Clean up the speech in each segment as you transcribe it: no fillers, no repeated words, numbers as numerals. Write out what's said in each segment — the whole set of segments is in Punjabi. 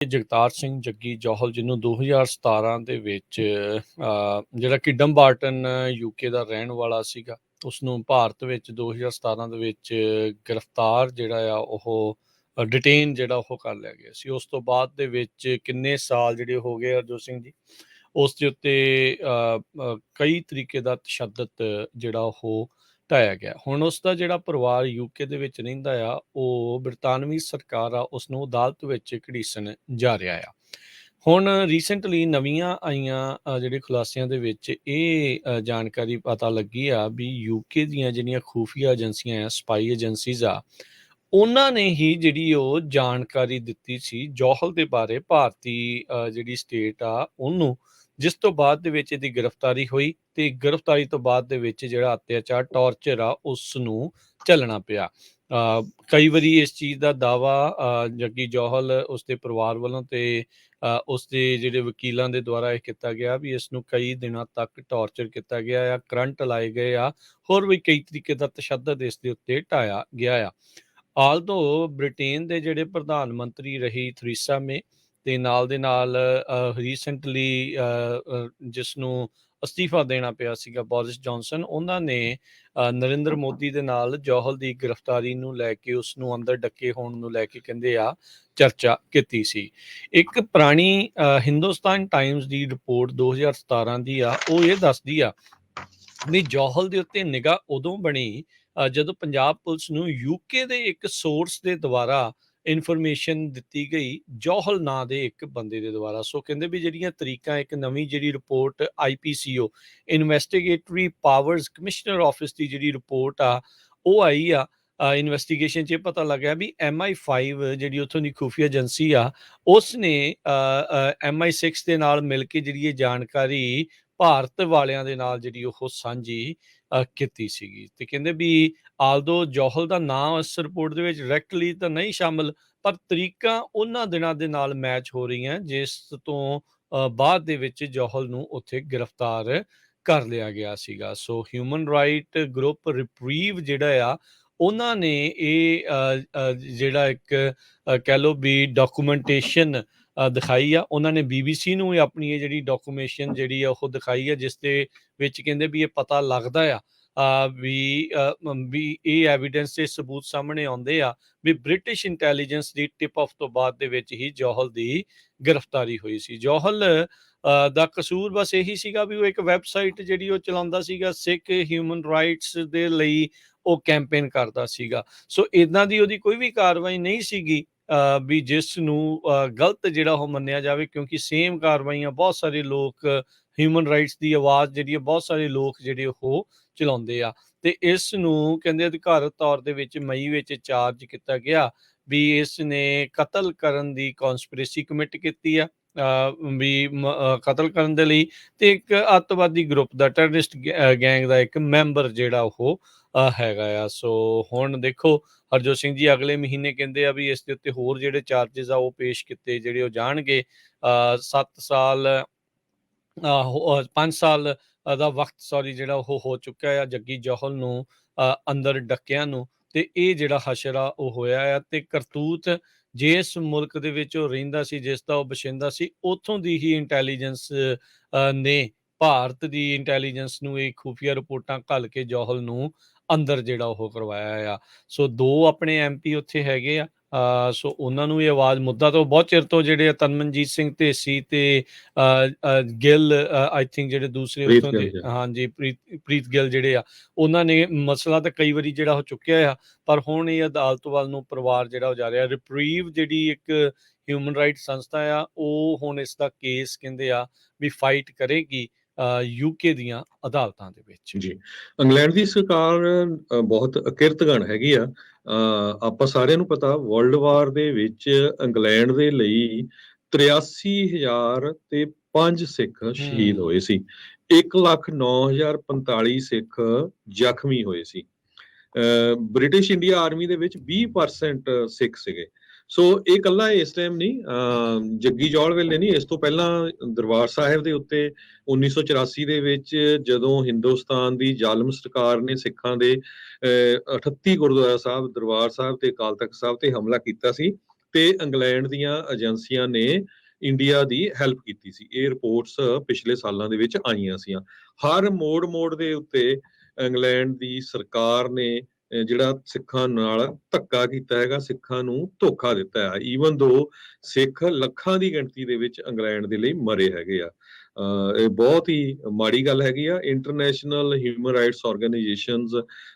ਜਗਤਾਰ ਸਿੰਘ ਜੱਗੀ ਜੌਹਲ ਜਿਹਨੂੰ 2017 ਦੇ ਵਿੱਚ ਜਿਹੜਾ ਕਿ ਡੰਬਾਰਟਨ ਯੂਕੇ ਦਾ ਰਹਿਣ ਵਾਲਾ ਸੀਗਾ, ਉਸਨੂੰ ਭਾਰਤ ਵਿੱਚ 2017 ਦੇ ਵਿੱਚ ਗ੍ਰਿਫਤਾਰ ਜਿਹੜਾ ਆ ਉਹ ਡਿਟੇਨ ਜਿਹੜਾ ਉਹ ਕਰ ਲਿਆ ਗਿਆ ਸੀ। ਉਸ ਤੋਂ ਬਾਅਦ ਦੇ ਵਿੱਚ ਕਿੰਨੇ ਸਾਲ ਜਿਹੜੇ ਹੋ ਗਏ ਹਰਜੋਤ ਸਿੰਘ ਜੀ, ਉਸ ਦੇ ਉੱਤੇ ਕਈ ਤਰੀਕੇ ਦਾ ਤਸ਼ੱਦਦ ਜਿਹੜਾ ਉਹ ਢਾਇਆ ਗਿਆ। ਹੁਣ ਉਸ ਦਾ ਜਿਹੜਾ ਪਰਿਵਾਰ ਯੂਕੇ ਦੇ ਵਿੱਚ ਰਹਿੰਦਾ ਆ, ਉਹ ਬਰਤਾਨਵੀ ਸਰਕਾਰ ਆ ਉਸਨੂੰ ਅਦਾਲਤ ਵਿੱਚ ਘੜੀਸਣ ਜਾ ਰਿਹਾ ਆ। ਹੁਣ ਰੀਸੈਂਟਲੀ ਨਵੀਆਂ ਆਈਆਂ ਜਿਹੜੇ ਖੁਲਾਸਿਆਂ ਦੇ ਵਿੱਚ ਇਹ ਜਾਣਕਾਰੀ ਪਤਾ ਲੱਗੀ ਆ ਵੀ ਯੂਕੇ ਦੀਆਂ ਜਿਹੜੀਆਂ ਖੂਫੀਆ ਏਜੰਸੀਆਂ ਆ, ਸਪਾਈ ਏਜੰਸੀਜ਼ ਆ, ਉਹਨਾਂ ਨੇ ਹੀ ਜਿਹੜੀ ਉਹ ਜਾਣਕਾਰੀ ਦਿੱਤੀ ਸੀ ਜੌਹਲ ਦੇ ਬਾਰੇ ਭਾਰਤੀ ਜਿਹੜੀ ਸਟੇਟ ਆ ਉਹਨੂੰ, ਜਿਸ ਤੋਂ ਬਾਅਦ ਦੇ ਵਿੱਚ ਇਹਦੀ ਗ੍ਰਿਫਤਾਰੀ ਹੋਈ ਤੇ ਗ੍ਰਿਫਤਾਰੀ ਤੋਂ ਬਾਅਦ ਦੇ ਵਿੱਚ ਜਿਹੜਾ ਅਤਿਆਚਾਰ, ਟੌਰਚਰ ਆ ਉਸ ਨੂੰ ਝੱਲਣਾ ਪਿਆ। ਕਈ ਵਾਰੀ ਇਸ ਚੀਜ਼ ਦਾ ਦਾਵਾ ਜੱਗੀ ਜੌਹਲ ਉਸਦੇ ਪਰਿਵਾਰ ਵੱਲੋਂ ਤੇ ਉਸਦੇ ਜਿਹੜੇ ਵਕੀਲਾਂ ਦੇ ਦੁਆਰਾ ਇਹ ਕੀਤਾ ਗਿਆ ਵੀ ਇਸ ਨੂੰ ਕਈ ਦਿਨਾਂ ਤੱਕ ਟੌਰਚਰ ਕੀਤਾ ਗਿਆ ਆ, ਕਰੰਟ ਲਾਏ ਗਏ ਆ, ਹੋਰ ਵੀ ਕਈ ਤਰੀਕੇ ਦਾ ਤਸ਼ੱਦਦ ਇਸ ਦੇ ਉੱਤੇ ਢਾਇਆ ਗਿਆ ਆ। ਆਲਦੋ ਬ੍ਰਿਟੇਨ ਦੇ ਜਿਹੜੇ ਪ੍ਰਧਾਨ ਮੰਤਰੀ ਰਹੀ ਥਰੀਸਾ ਮੇ ਤੇ ਨਾਲ ਦੇ ਨਾਲ ਰੀਸੈਂਟਲੀ ਜਿਸ ਨੂੰ ਅਸਤੀਫਾ ਦੇਣਾ ਪਿਆ ਸੀਗਾ ਬੋਰਿਸ ਜੌਨਸਨ, ਉਹਨਾਂ ਨੇ ਨਰਿੰਦਰ ਮੋਦੀ ਦੇ ਨਾਲ ਜੌਹਲ ਦੀ ਗ੍ਰਿਫਤਾਰੀ ਨੂੰ ਲੈ ਕੇ, ਉਸ ਨੂੰ ਅੰਦਰ ਡੱਕੇ ਹੋਣ ਨੂੰ ਲੈ ਕੇ ਕਹਿੰਦੇ ਆ ਚਰਚਾ ਕੀਤੀ ਸੀ। ਇੱਕ ਪੁਰਾਣੀ ਹਿੰਦੁਸਤਾਨ ਟਾਈਮਸ ਦੀ ਰਿਪੋਰਟ 2017 ਦੀ ਆ, ਉਹ ਇਹ ਦੱਸਦੀ ਆ ਵੀ ਜੌਹਲ ਦੇ ਉੱਤੇ ਨਿਗਾਹ ਉਦੋਂ ਬਣੀ ਜਦੋਂ ਪੰਜਾਬ ਪੁਲਿਸ ਨੂੰ ਯੂਕੇ ਦੇ ਇੱਕ ਸੋਰਸ ਦੇ ਦੁਆਰਾ ਇਨਫੋਰਮੇਸ਼ਨ ਦਿੱਤੀ ਗਈ ਜੌਹਲ ਨਾਂ ਦੇ ਇੱਕ ਬੰਦੇ ਦੇ ਦੁਆਰਾ। ਸੋ ਕਹਿੰਦੇ ਵੀ ਜਿਹੜੀਆਂ ਤਰੀਕਾਂ, ਇੱਕ ਨਵੀਂ ਜਿਹੜੀ report IPCO investigatory powers commissioner office ਦੀ ਜਿਹੜੀ ਰਿਪੋਰਟ ਆ ਉਹ ਆਈ ਆ, ਇਨਵੈਸਟੀਗੇਸ਼ਨ 'ਚ ਇਹ ਪਤਾ ਲੱਗਿਆ ਵੀ MI5 ਜਿਹੜੀ ਉੱਥੋਂ ਦੀ ਖੂਫੀਆ ਏਜੰਸੀ ਆ, ਉਸ ਨੇ MI6 ਦੇ ਨਾਲ ਮਿਲ ਕੇ ਜਿਹੜੀ ਇਹ ਜਾਣਕਾਰੀ ਭਾਰਤ ਵਾਲਿਆਂ ਦੇ ਨਾਲ ਜਿਹੜੀ ਉਹ ਸਾਂਝੀ ਕੀਤੀ ਸੀਗੀ। ਤੇ ਕਹਿੰਦੇ ਵੀ ਆਲਦੋ ਜੌਹਲ ਦਾ ਨਾਂ ਇਸ ਰਿਪੋਰਟ ਦੇ ਵਿੱਚ ਡਾਇਰੈਕਟਲੀ ਤਾਂ ਨਹੀਂ ਸ਼ਾਮਲ, ਪਰ ਤਰੀਕਾਂ ਉਹਨਾਂ ਦਿਨਾਂ ਦੇ ਨਾਲ ਮੈਚ ਹੋ ਰਹੀਆਂ ਜਿਸ ਤੋਂ ਬਾਅਦ ਦੇ ਵਿੱਚ ਜੌਹਲ ਨੂੰ ਉੱਥੇ ਗ੍ਰਿਫਤਾਰ ਕਰ ਲਿਆ ਗਿਆ ਸੀਗਾ। ਸੋ ਹਿਊਮਨ ਰਾਈਟ ਗਰੁੱਪ ਰਿਪਰੀਵ ਜਿਹੜਾ ਆ, ਉਹਨਾਂ ਨੇ ਇਹ ਜਿਹੜਾ ਇੱਕ ਕਹਿ ਲਓ ਵੀ ਡਾਕੂਮੈਂਟੇਸ਼ਨ ਦਿਖਾਈ ਆ। ਉਹਨਾਂ ਨੇ BBC ਨੂੰ ਆਪਣੀ ਇਹ ਜਿਹੜੀ ਡਾਕੂਮੈਂਟੇਸ਼ਨ ਜਿਹੜੀ ਆ ਉਹ ਦਿਖਾਈ ਆ, ਜਿਸ ਦੇ ਵਿੱਚ ਕਹਿੰਦੇ ਵੀ ਇਹ ਪਤਾ ਲੱਗਦਾ ਆ ਵੀ ਇਹ ਐਵੀਡੈਂਸ ਤੇ ਸਬੂਤ ਸਾਹਮਣੇ ਆਉਂਦੇ ਆ ਵੀ British intelligence the tip of ਤੋਂ ਬਾਅਦ ਦੇ ਵਿੱਚ ਹੀ ਜੌਹਲ ਦੀ ਗ੍ਰਿਫਤਾਰੀ ਹੋਈ ਸੀ। ਜੌਹਲ ਦਾ ਕਸੂਰ ਬਸ ਇਹੀ ਸੀਗਾ ਵੀ ਉਹ ਇੱਕ ਵੈਬਸਾਈਟ ਜਿਹੜੀ ਉਹ ਚਲਾਉਂਦਾ ਸੀਗਾ, ਸਿੱਖ ਹਿਊਮਨ ਰਾਈਟਸ ਦੇ ਲਈ ਉਹ ਕੈਂਪੇਨ ਕਰਦਾ ਸੀਗਾ। ਸੋ ਇੱਦਾਂ ਦੀ ਉਹਦੀ ਕੋਈ ਵੀ ਕਾਰਵਾਈ ਨਹੀਂ ਸੀਗੀ ਵੀ ਜਿਸ ਨੂੰ ਗਲਤ ਜਿਹੜਾ ਉਹ ਮੰਨਿਆ ਜਾਵੇ, ਕਿਉਂਕਿ ਸੇਮ ਕਾਰਵਾਈਆਂ ਬਹੁਤ ਸਾਰੇ ਲੋਕ, ਹਿਊਮਨ ਰਾਈਟਸ ਦੀ ਆਵਾਜ਼ ਜਿਹੜੀ ਹੈ ਬਹੁਤ ਸਾਰੇ ਲੋਕ ਜਿਹੜੇ ਉਹ ਚਲਾਉਂਦੇ ਆ। ਤੇ ਇਸ ਨੂੰ ਕਹਿੰਦੇ ਅਧਿਕਾਰਤ ਤੌਰ ਦੇ ਵਿੱਚ ਮਈ ਵਿੱਚ ਚਾਰਜ ਕੀਤਾ ਗਿਆ ਵੀ ਇਸ ਨੇ ਕਤਲ ਕਰਨ ਦੀ ਕਨਸਪੀਰੇਸੀ ਕਮਿਟ ਕੀਤੀ ਆ, ਵੀ ਕਤਲ ਕਰਨ ਦੇ ਲਈ, ਤੇ ਇੱਕ ਅੱਤਵਾਦੀ ਗਰੁੱਪ ਦਾ, ਟੈਰਰਿਸਟ ਗੈਂਗ ਦਾ ਇੱਕ ਮੈਂਬਰ ਜਿਹੜਾ ਉਹ ਹੈਗਾ ਆ। ਸੋ ਹੁਣ ਦੇਖੋ ਹਰਜੋਤ ਸਿੰਘ ਜੀ, ਅਗਲੇ ਮਹੀਨੇ ਕਹਿੰਦੇ ਆ ਵੀ ਇਸ ਦੇ ਉੱਤੇ ਹੋਰ ਜਿਹੜੇ ਚਾਰਜਸ ਆ ਉਹ ਪੇਸ਼ ਕੀਤੇ ਜਿਹੜੇ ਉਹ ਜਾਣਗੇ। 7 ਸਾਲ 5 ਸਾਲ ਦਾ ਵਕਤ ਜਿਹੜਾ ਉਹ ਹੋ ਚੁੱਕਾ ਆ ਜੱਗੀ ਜੌਹਲ ਨੂੰ ਅੰਦਰ ਡੱਕਿਆਂ ਨੂੰ, ਤੇ ਇਹ ਜਿਹੜਾ ਹਸ਼ਰ ਆ ਉਹ ਹੋਇਆ ਆ। ਤੇ ਕਰਤੂਤ ਜਿਸ ਮੁਲਕ ਦੇ ਵਿੱਚ ਉਹ ਰਹਿੰਦਾ ਸੀ, ਜਿਸ ਦਾ ਉਹ ਬਸ਼ਿੰਦਾ ਸੀ, ਉੱਥੋਂ ਦੀ ਹੀ ਇੰਟੈਲੀਜੈਂਸ ਨੇ, ਭਾਰਤ ਦੀ ਇੰਟੈਲੀਜੈਂਸ ਨੂੰ ਇਹ ਖੂਫੀਆ ਰਿਪੋਰਟਾਂ ਘੱਲ ਕੇ ਜੌਹਲ ਨੂੰ ਅੰਦਰ ਜਿਹੜਾ ਉਹ ਕਰਵਾਇਆ ਆ। ਸੋ 2 ਆਪਣੇ MP ਉੱਥੇ ਹੈਗੇ ਆ। ਸੋ ਉਹਨਾਂ ਨੂੰ ਇਹ ਆਵਾਜ਼ ਮੁੱਦਾ ਤੋਂ ਬਹੁਤ ਚਿਰ ਤੋਂ ਜਿਹੜੇ ਤਨਮਨਜੀਤ ਸਿੰਘ ਢੇਸੀ ਤੇ ਗਿੱਲ, ਆਈ ਥਿੰਕ ਜਿਹੜੇ ਦੂਸਰੇ ਉੱਥੋਂ ਦੇ, ਹਾਂਜੀ ਪ੍ਰੀਤ ਗਿੱਲ ਜਿਹੜੇ ਆ, ਉਹਨਾਂ ਨੇ ਮਸਲਾ ਤਾਂ ਕਈ ਵਾਰੀ ਜਿਹੜਾ ਉਹ ਚੁੱਕਿਆ ਆ, ਪਰ ਹੁਣ ਇਹ ਅਦਾਲਤ ਵੱਲ ਨੂੰ ਪਰਿਵਾਰ ਜਿਹੜਾ ਉਹ ਜਾ ਰਿਹਾ। ਰਿਪਰੀਵ ਜਿਹੜੀ ਇੱਕ ਹਿਊਮਨ ਰਾਈਟ ਸੰਸਥਾ ਆ, ਉਹ ਹੁਣ ਇਸ ਦਾ ਕੇਸ ਕਹਿੰਦੇ ਆ ਵੀ ਫਾਈਟ ਕਰੇਗੀ ਯੂਕੇ ਦੀਆਂ ਅਦਾਲਤਾਂ ਦੇ ਵਿੱਚ। ਜੀ, ਇੰਗਲੈਂਡ ਦੀ ਸਰਕਾਰ ਬਹੁਤ ਅਕਿਰਤਗਣ ਹੈਗੀ ਆ। ਆਪਾਂ ਸਾਰਿਆਂ ਨੂੰ ਪਤਾ, ਵਰਲਡ ਵਾਰ ਦੇ ਵਿੱਚ ਇੰਗਲੈਂਡ ਦੇ ਲਈ 83,005 ਸਿੱਖ ਸ਼ਹੀਦ ਹੋਏ ਸੀ, 1,09,045 ਸਿੱਖ ਜ਼ਖਮੀ ਹੋਏ ਸੀ। ਬ੍ਰਿਟਿਸ਼ ਇੰਡੀਆ ਆਰਮੀ ਦੇ ਵਿੱਚ 20% ਸਿੱਖ ਸੀਗੇ। ਸੋ ਇਹ ਇਕੱਲਾ ਇਸ ਟਾਈਮ ਨਹੀਂ, ਜੱਗੀ ਜੌਹਲ ਵੇਲੇ ਨਹੀਂ, ਇਸ ਤੋਂ ਪਹਿਲਾਂ ਦਰਬਾਰ ਸਾਹਿਬ ਦੇ ਉੱਤੇ 1984 ਦੇ ਵਿੱਚ ਜਦੋਂ ਹਿੰਦੁਸਤਾਨ ਦੀ ਜ਼ਾਲਮ ਸਰਕਾਰ ਨੇ ਸਿੱਖਾਂ ਦੇ 38 ਗੁਰਦੁਆਰਾ ਸਾਹਿਬ, ਦਰਬਾਰ ਸਾਹਿਬ ਤੇ ਅਕਾਲ ਤਖਤ ਸਾਹਿਬ ਤੇ ਹਮਲਾ ਕੀਤਾ ਸੀ, ਤੇ ਇੰਗਲੈਂਡ ਦੀਆਂ ਏਜੰਸੀਆਂ ਨੇ ਇੰਡੀਆ ਦੀ ਹੈਲਪ ਕੀਤੀ ਸੀ। ਇਹ ਰਿਪੋਰਟਸ ਪਿਛਲੇ ਸਾਲਾਂ ਦੇ ਵਿੱਚ ਆਈਆਂ ਸੀਆਂ। ਹਰ ਮੋੜ ਦੇ ਉੱਤੇ ਇੰਗਲੈਂਡ ਦੀ ਸਰਕਾਰ ਨੇ ਜਿਹੜਾ ਸਿੱਖਾਂ ਨਾਲ ਧੱਕਾ ਕੀਤਾ ਹੈਗਾ, ਸਿੱਖਾਂ ਨੂੰ ਧੋਖਾ ਦਿੱਤਾ ਹੈ। ਈਵਨ ਦੋ ਸਿੱਖ ਲੱਖਾਂ ਦੀ ਗਿਣਤੀ ਦੇ ਵਿੱਚ ਇੰਗਲੈਂਡ ਦੇ ਲਈ ਮਰੇ ਹੈਗੇ ਆ। ਇਹ ਬਹੁਤ ਹੀ ਮਾੜੀ ਗੱਲ ਹੈਗੀ ਆ। ਇੰਟਰਨੈਸ਼ਨਲ ਹਿਊਮਨ ਰਾਈਟਸ ਆਰਗੇਨਾਈਜੇਸ਼ਨਸ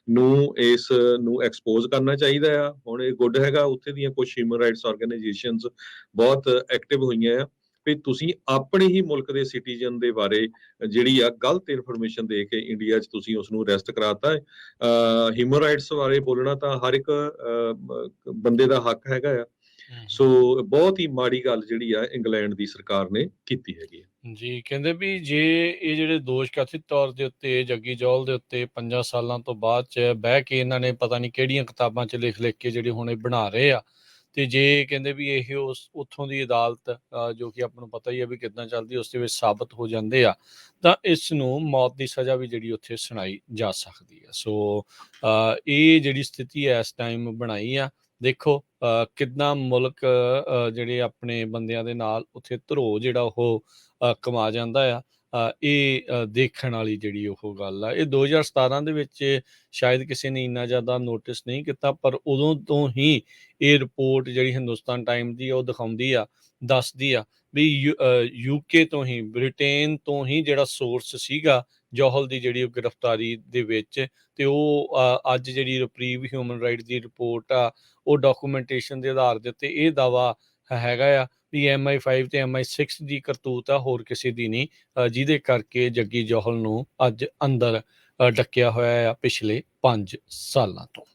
ਨੂੰ ਇਸ ਨੂੰ ਐਕਸਪੋਜ਼ ਕਰਨਾ ਚਾਹੀਦਾ ਆ। ਹੁਣ ਇਹ ਗੁੱਡ ਹੈਗਾ, ਉੱਥੇ ਦੀਆਂ ਕੁਝ ਹਿਊਮਨ ਰਾਈਟਸ ਆਰਗੇਨਾਈਜੇਸ਼ਨਸ ਬਹੁਤ ਐਕਟਿਵ ਹੋਈਆਂ ਆ ਵੀ ਤੁਸੀਂ ਆਪਣੇ ਹੀ ਮੁਲਕ ਦੇ ਸਿਟੀਜ਼ਨ ਦੇ ਬਾਰੇ ਜਿਹੜੀ ਆ ਗਲਤ ਇਨਫੋਰਮੇਸ਼ਨ ਦੇ ਕੇ ਇੰਡੀਆ 'ਚ ਤੁਸੀਂ ਉਸ ਨੂੰ ਅਰੈਸਟ ਕਰਾਤਾ। ਹਿਊਮਨ ਰਾਈਟਸ ਬਾਰੇ ਬੋਲਣਾ ਤਾਂ ਹਰ ਇੱਕ ਬੰਦੇ ਦਾ ਹੱਕ ਹੈਗਾ ਆ। ਸੋ ਬਹੁਤ ਹੀ ਮਾੜੀ ਗੱਲ ਜਿਹੜੀ ਆ ਇੰਗਲੈਂਡ ਦੀ ਸਰਕਾਰ ਨੇ ਕੀਤੀ ਹੈਗੀ ਆ। ਜੀ, ਕਹਿੰਦੇ ਵੀ ਜੇ ਇਹ ਜਿਹੜੇ ਦੋਸ਼ ਕਥਿਤ ਤੌਰ ਦੇ ਉੱਤੇ ਜੱਗੀ ਜੌਲ ਦੇ ਉੱਤੇ 5 ਸਾਲਾਂ ਤੋਂ ਬਾਅਦ 'ਚ ਬਹਿ ਕੇ ਇਹਨਾਂ ਨੇ ਪਤਾ ਨਹੀਂ ਕਿਹੜੀਆਂ ਕਿਤਾਬਾਂ 'ਚ ਲਿਖ ਕੇ ਜਿਹੜੇ ਹੁਣ ਇਹ ਬਣਾ ਰਹੇ ਆ, ਤੇ ਜੇ ਕਹਿੰਦੇ ਵੀ ਇਹ ਉਸ ਉੱਥੋਂ ਦੀ ਅਦਾਲਤ ਜੋ ਕਿ ਆਪਾਂ ਨੂੰ ਪਤਾ ਹੀ ਆ ਵੀ ਕਿੱਦਾਂ ਚੱਲਦੀ, ਉਸ ਦੇ ਵਿੱਚ ਸਾਬਤ ਹੋ ਜਾਂਦੇ ਆ, ਤਾਂ ਇਸ ਨੂੰ ਮੌਤ ਦੀ ਸਜ਼ਾ ਵੀ ਜਿਹੜੀ ਉੱਥੇ ਸੁਣਾਈ ਜਾ ਸਕਦੀ ਆ। ਸੋ ਇਹ ਜਿਹੜੀ ਸਥਿਤੀ ਇਸ ਟਾਈਮ ਬਣਾਈ ਆ, ਦੇਖੋ ਕਿੱਦਾਂ ਮੁਲਕ ਜਿਹੜੇ ਆਪਣੇ ਬੰਦਿਆਂ ਦੇ ਨਾਲ ਉੱਥੇ ਧਰੋ ਜਿਹੜਾ ਉਹ ਕਮਾ ਜਾਂਦਾ ਆ। ਇਹ ਦੇਖਣ ਵਾਲੀ ਜਿਹੜੀ ਉਹ ਗੱਲ ਆ। ਇਹ 2017 ਦੇ ਵਿੱਚ ਸ਼ਾਇਦ ਕਿਸੇ ਨੇ ਇੰਨਾ ਜ਼ਿਆਦਾ ਨੋਟਿਸ ਨਹੀਂ ਕੀਤਾ, ਪਰ ਉਦੋਂ ਤੋਂ ਹੀ ਇਹ ਰਿਪੋਰਟ ਜਿਹੜੀ ਹਿੰਦੁਸਤਾਨ ਟਾਈਮ ਦੀ ਆ ਉਹ ਦੱਸਦੀ ਆ ਵੀ ਯੂਕੇ ਤੋਂ ਹੀ, ਬ੍ਰਿਟੇਨ ਤੋਂ ਹੀ ਜਿਹੜਾ ਸੋਰਸ ਸੀਗਾ ਜੌਹਲ ਦੀ ਜਿਹੜੀ ਗ੍ਰਿਫਤਾਰੀ ਦੇ ਵਿੱਚ, ਤੇ ਉਹ ਅੱਜ ਜਿਹੜੀ ਰਿਪਰੀਵ ਹਿਊਮਨ ਰਾਈਟਸ ਦੀ ਰਿਪੋਰਟ ਆ ਉਹ ਡਾਕੂਮੈਂਟੇਸ਼ਨ ਦੇ ਆਧਾਰ ਦੇ ਉੱਤੇ ਇਹ ਦਾਵਾ ਹੈਗਾ ਆ ਵੀ MI5 ਤੇ MI6 ਦੀ ਕਰਤੂਤ ਆ, ਹੋਰ ਕਿਸੇ ਦੀ ਨਹੀਂ, ਜਿਹਦੇ ਕਰਕੇ ਜੱਗੀ ਜੌਹਲ ਨੂੰ ਅੱਜ ਅੰਦਰ ਡੱਕਿਆ ਹੋਇਆ ਆ ਪਿਛਲੇ 5 ਸਾਲਾਂ ਤੋਂ।